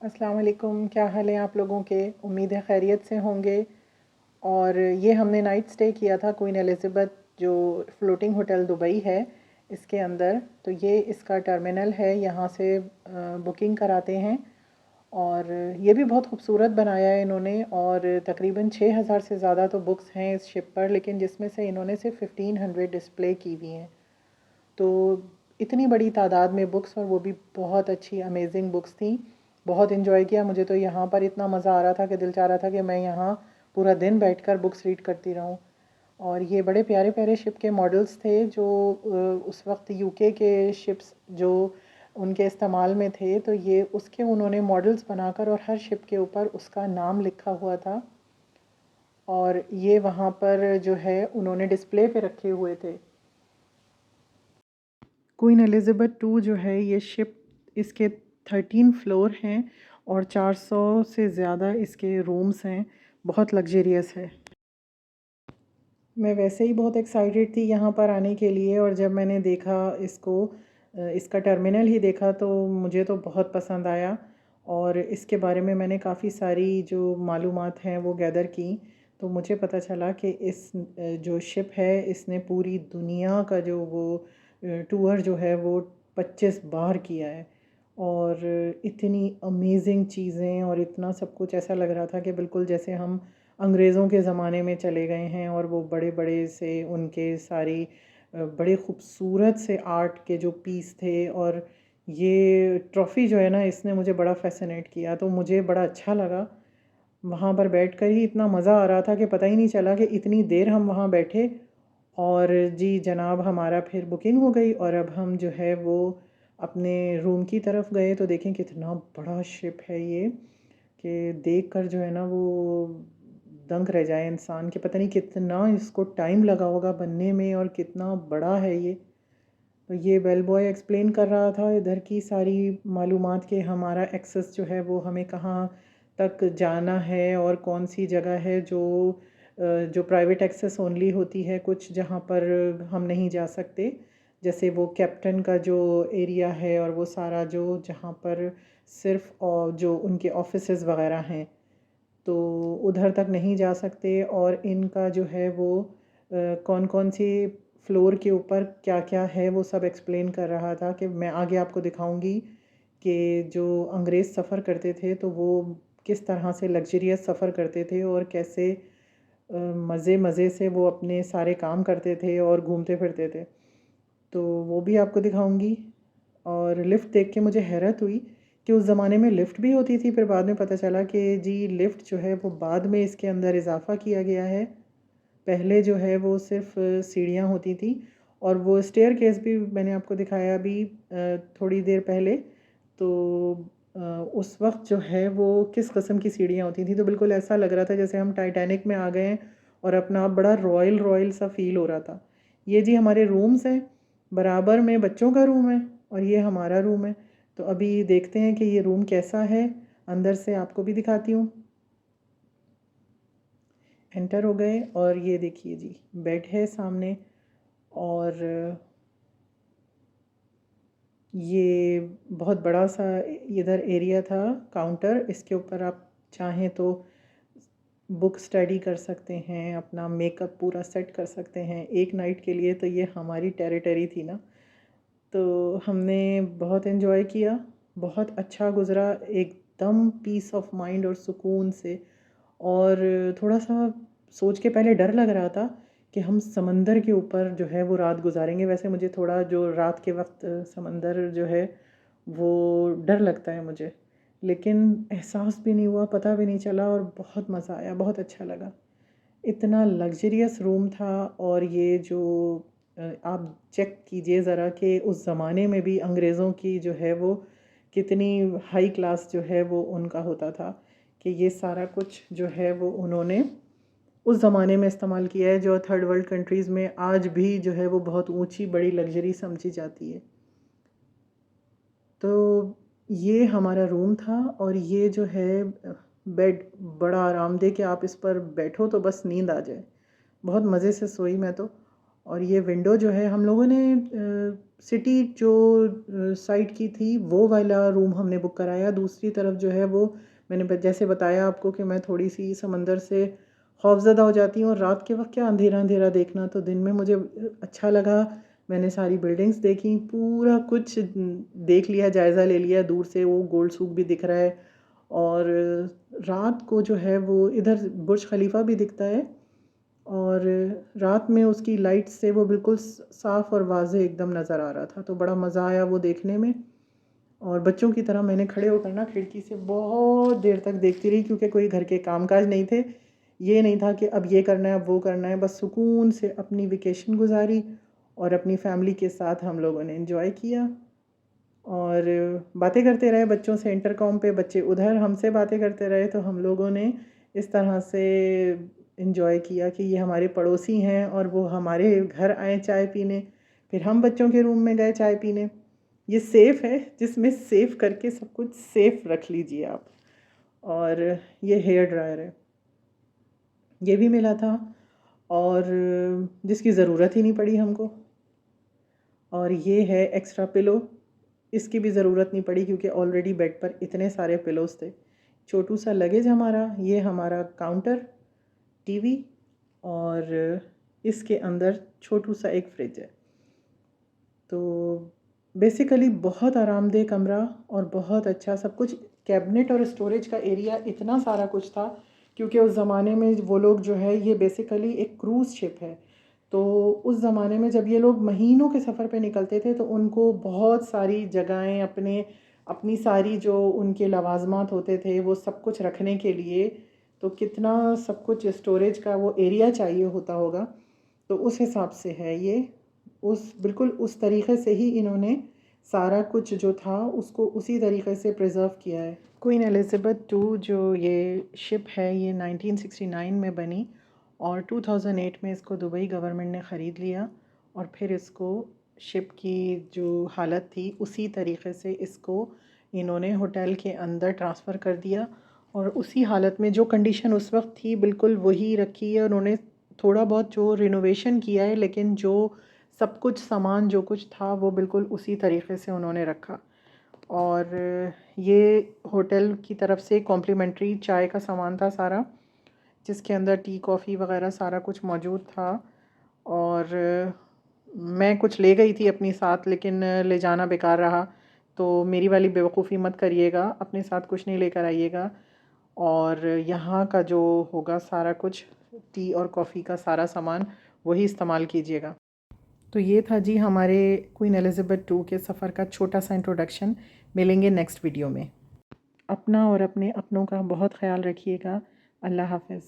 अस्सलाम वालेकुम, क्या हाल है आप लोगों के। उम्मीद है खैरियत से होंगे। और ये हमने नाइट स्टे किया था क्वीन एलिज़ाबेथ जो फ्लोटिंग होटल दुबई है इसके अंदर। तो ये इसका टर्मिनल है, यहाँ से बुकिंग कराते हैं। और ये भी बहुत खूबसूरत बनाया है इन्होंने। और तकरीबन 6,000 से ज़्यादा तो बुक्स हैं इस शिप पर, लेकिन जिसमें से इन्होंने सिर्फ 1500 डिस्प्ले की हुई हैं। तो इतनी बड़ी तादाद में बुक्स, और वो भी बहुत अच्छी अमेजिंग बुक्स थी। बहुत इन्जॉय किया। मुझे तो यहाँ पर इतना मज़ा आ रहा था कि दिल चाह रहा था कि मैं यहाँ पूरा दिन बैठकर बुक्स रीड करती रहूँ। और ये बड़े प्यारे प्यारे शिप के मॉडल्स थे जो उस वक्त यूके के शिप्स जो उनके इस्तेमाल में थे, तो ये उसके उन्होंने मॉडल्स बनाकर और हर शिप के ऊपर उसका नाम लिखा हुआ था। और ये वहाँ पर जो है उन्होंने डिस्प्ले पे रखे हुए थे। क्वीन एलिज़ाबेथ टू जो है ये शिप, इसके 13 फ्लोर हैं और 400 से ज़्यादा इसके रूम्स हैं। बहुत लग्जरियस है। मैं वैसे ही बहुत एक्साइटेड थी यहाँ पर आने के लिए, और जब मैंने देखा इसको, इसका टर्मिनल ही देखा, तो मुझे तो बहुत पसंद आया। और इसके बारे में मैंने काफ़ी सारी जो मालूमात हैं वो गैदर की। तो मुझे पता चला कि इस जो शिप है इसने पूरी दुनिया का जो वो टूर जो है वो 25 बार किया है। और इतनी अमेजिंग चीज़ें और इतना सब कुछ, ऐसा लग रहा था कि बिल्कुल जैसे हम अंग्रेज़ों के ज़माने में चले गए हैं। और वो बड़े बड़े से उनके सारी बड़े खूबसूरत से आर्ट के जो पीस थे। और ये ट्रॉफ़ी जो है ना, इसने मुझे बड़ा फ़ैसिनेट किया, तो मुझे बड़ा अच्छा लगा। वहाँ पर बैठकर ही इतना मज़ा आ रहा था कि पता ही नहीं चला कि इतनी देर हम वहाँ बैठे। और जी जनाब, हमारा फिर बुकिंग हो गई और अब हम जो है वो अपने रूम की तरफ गए। तो देखें कितना बड़ा शिप है ये, कि देख कर जो है ना वो दंग रह जाए इंसान, कि पता नहीं कितना इसको टाइम लगा होगा बनने में और कितना बड़ा है ये। तो ये बेल बॉय एक्सप्लेन कर रहा था इधर की सारी मालूमात, के हमारा एक्सेस जो है वो हमें कहाँ तक जाना है और कौन सी जगह है जो प्राइवेट एक्सेस ओनली होती है, कुछ जहाँ पर हम नहीं जा सकते। जैसे वो कैप्टन का जो एरिया है और वो सारा जो जहाँ पर सिर्फ और जो उनके ऑफिसेज़ वगैरह हैं, तो उधर तक नहीं जा सकते। और इनका जो है वो कौन कौन सी फ्लोर के ऊपर क्या क्या है वो सब एक्सप्लेन कर रहा था, कि मैं आगे आपको दिखाऊंगी कि जो अंग्रेज़ सफ़र करते थे तो वो किस तरह से लग्जरियस सफ़र करते थे और कैसे मज़े मज़े से वो अपने सारे काम करते थे और घूमते फिरते थे। तो वो भी आपको दिखाऊंगी। और लिफ़्ट देख के मुझे हैरत हुई कि उस ज़माने में लिफ़्ट भी होती थी। फिर बाद में पता चला कि जी लिफ़्ट जो है वो बाद में इसके अंदर इजाफ़ा किया गया है। पहले जो है वो सिर्फ सीढ़ियाँ होती थी। और वो स्टेयरकेस भी मैंने आपको दिखाया अभी थोड़ी देर पहले। तो उस वक्त जो है वो किस किस्म की सीढ़ियाँ होती थी, तो बिल्कुल ऐसा लग रहा था जैसे हम टाइटैनिक में आ गए हैं। और अपना आप बड़ा रॉयल रॉयल सा फील हो रहा था। ये जी हमारे रूम्स हैं, बराबर में बच्चों का रूम है और ये हमारा रूम है। तो अभी देखते हैं कि ये रूम कैसा है, अंदर से आपको भी दिखाती हूँ। एंटर हो गए और ये देखिए जी बेड है सामने। और ये बहुत बड़ा सा इधर एरिया था, काउंटर। इसके ऊपर आप चाहें तो बुक स्टडी कर सकते हैं, अपना मेकअप पूरा सेट कर सकते हैं एक नाइट के लिए। तो ये हमारी टेरिटरी थी ना, तो हमने बहुत इन्जॉय किया। बहुत अच्छा गुज़रा, एकदम पीस ऑफ माइंड और सुकून से। और थोड़ा सा सोच के पहले डर लग रहा था कि हम समंदर के ऊपर जो है वो रात गुजारेंगे। वैसे मुझे थोड़ा जो रात के वक्त समंदर जो है वो डर लगता है मुझे, लेकिन एहसास भी नहीं हुआ, पता भी नहीं चला और बहुत मज़ा आया, बहुत अच्छा लगा। इतना लग्जरियस रूम था। और ये जो आप चेक कीजिए ज़रा कि उस ज़माने में भी अंग्रेज़ों की जो है वो कितनी हाई क्लास जो है वो उनका होता था, कि ये सारा कुछ जो है वो उन्होंने उस ज़माने में इस्तेमाल किया है, जो थर्ड वर्ल्ड कंट्रीज़ में आज भी जो है वो बहुत ऊंची बड़ी लग्जरी समझी जाती है। तो ये हमारा रूम था। और ये जो है बेड बड़ा आरामदेह, कि आप इस पर बैठो तो बस नींद आ जाए। बहुत मज़े से सोई मैं तो। और ये विंडो जो है हम लोगों ने सिटी जो साइड की थी वो वाला रूम हमने बुक कराया। दूसरी तरफ जो है वो मैंने जैसे बताया आपको कि मैं थोड़ी सी समंदर से खौफज़दा हो जाती हूँ, और रात के वक्त क्या अंधेरा अंधेरा देखना, तो दिन में मुझे अच्छा लगा। मैंने सारी बिल्डिंग्स देखी, पूरा कुछ देख लिया, जायज़ा ले लिया। दूर से वो गोल्ड सूक भी दिख रहा है, और रात को जो है वो इधर बुर्ज खलीफा भी दिखता है, और रात में उसकी लाइट से वो बिल्कुल साफ़ और वाज़ेह एकदम नज़र आ रहा था। तो बड़ा मज़ा आया वो देखने में। और बच्चों की तरह मैंने खड़े होकर ना खिड़की से बहुत देर तक देखती रही, क्योंकि कोई घर के कामकाज नहीं थे। ये नहीं था कि अब ये करना है अब वो करना है, बस सुकून से अपनी वेकेशन गुजारी और अपनी फैमिली के साथ हम लोगों ने एंजॉय किया। और बातें करते रहे बच्चों से इंटरकॉम पे, बच्चे उधर हमसे बातें करते रहे, तो हम लोगों ने इस तरह से इन्जॉय किया कि ये हमारे पड़ोसी हैं और वो हमारे घर आए चाय पीने, फिर हम बच्चों के रूम में गए चाय पीने। ये सेफ़ है, जिसमें सेव करके सब कुछ सेफ़ रख लीजिए आप। और ये हेयर ड्रायर है, ये भी मिला था, और जिसकी ज़रूरत ही नहीं पड़ी हमको। और ये है एक्स्ट्रा पिलो, इसकी भी ज़रूरत नहीं पड़ी क्योंकि ऑलरेडी बेड पर इतने सारे पिलोज़ थे। छोटू सा लगेज हमारा, ये हमारा काउंटर, टीवी, और इसके अंदर छोटू सा एक फ्रिज है। तो बेसिकली बहुत आरामदेह कमरा और बहुत अच्छा सब कुछ। कैबिनेट और स्टोरेज का एरिया इतना सारा कुछ था, क्योंकि उस ज़माने में वो लोग जो है, ये बेसिकली एक क्रूज़ शिप है। तो उस ज़माने में जब ये लोग महीनों के सफ़र पे निकलते थे, तो उनको बहुत सारी जगहें अपनी सारी जो उनके लवाजमात होते थे वो सब कुछ रखने के लिए, तो कितना सब कुछ स्टोरेज का वो एरिया चाहिए होता होगा। तो उस हिसाब से है ये, उस बिल्कुल उस तरीक़े से ही इन्होंने सारा कुछ जो था उसको उसी तरीक़े से प्रिज़र्व किया है। क्वीन एलिज़ाबेथ टू जो ये शिप है, ये 1969 में बनी, और 2008 में इसको दुबई गवर्नमेंट ने ख़रीद लिया, और फिर इसको शिप की जो हालत थी उसी तरीक़े से इसको इन्होंने होटल के अंदर ट्रांसफ़र कर दिया, और उसी हालत में जो कंडीशन उस वक्त थी बिल्कुल वही रखी है। उन्होंने थोड़ा बहुत जो रिनोवेशन किया है, लेकिन जो सब कुछ सामान जो कुछ था वो बिल्कुल उसी तरीक़े से उन्होंने रखा। और ये होटल की तरफ से कॉम्प्लीमेंट्री चाय का सामान था सारा, जिसके अंदर टी कॉफ़ी वग़ैरह सारा कुछ मौजूद था। और मैं कुछ ले गई थी अपनी साथ, लेकिन ले जाना बेकार रहा, तो मेरी वाली बेवकूफ़ी मत करिएगा, अपने साथ कुछ नहीं लेकर आइएगा। और यहाँ का जो होगा सारा कुछ, टी और कॉफ़ी का सारा सामान, वही इस्तेमाल कीजिएगा। तो ये था जी हमारे क्वीन एलिज़ाबेथ टू के सफ़र का छोटा सा इंट्रोडक्शन। मिलेंगे नेक्स्ट वीडियो में। अपना और अपने अपनों का बहुत ख्याल रखिएगा। अल्लाह हाफ़िज़।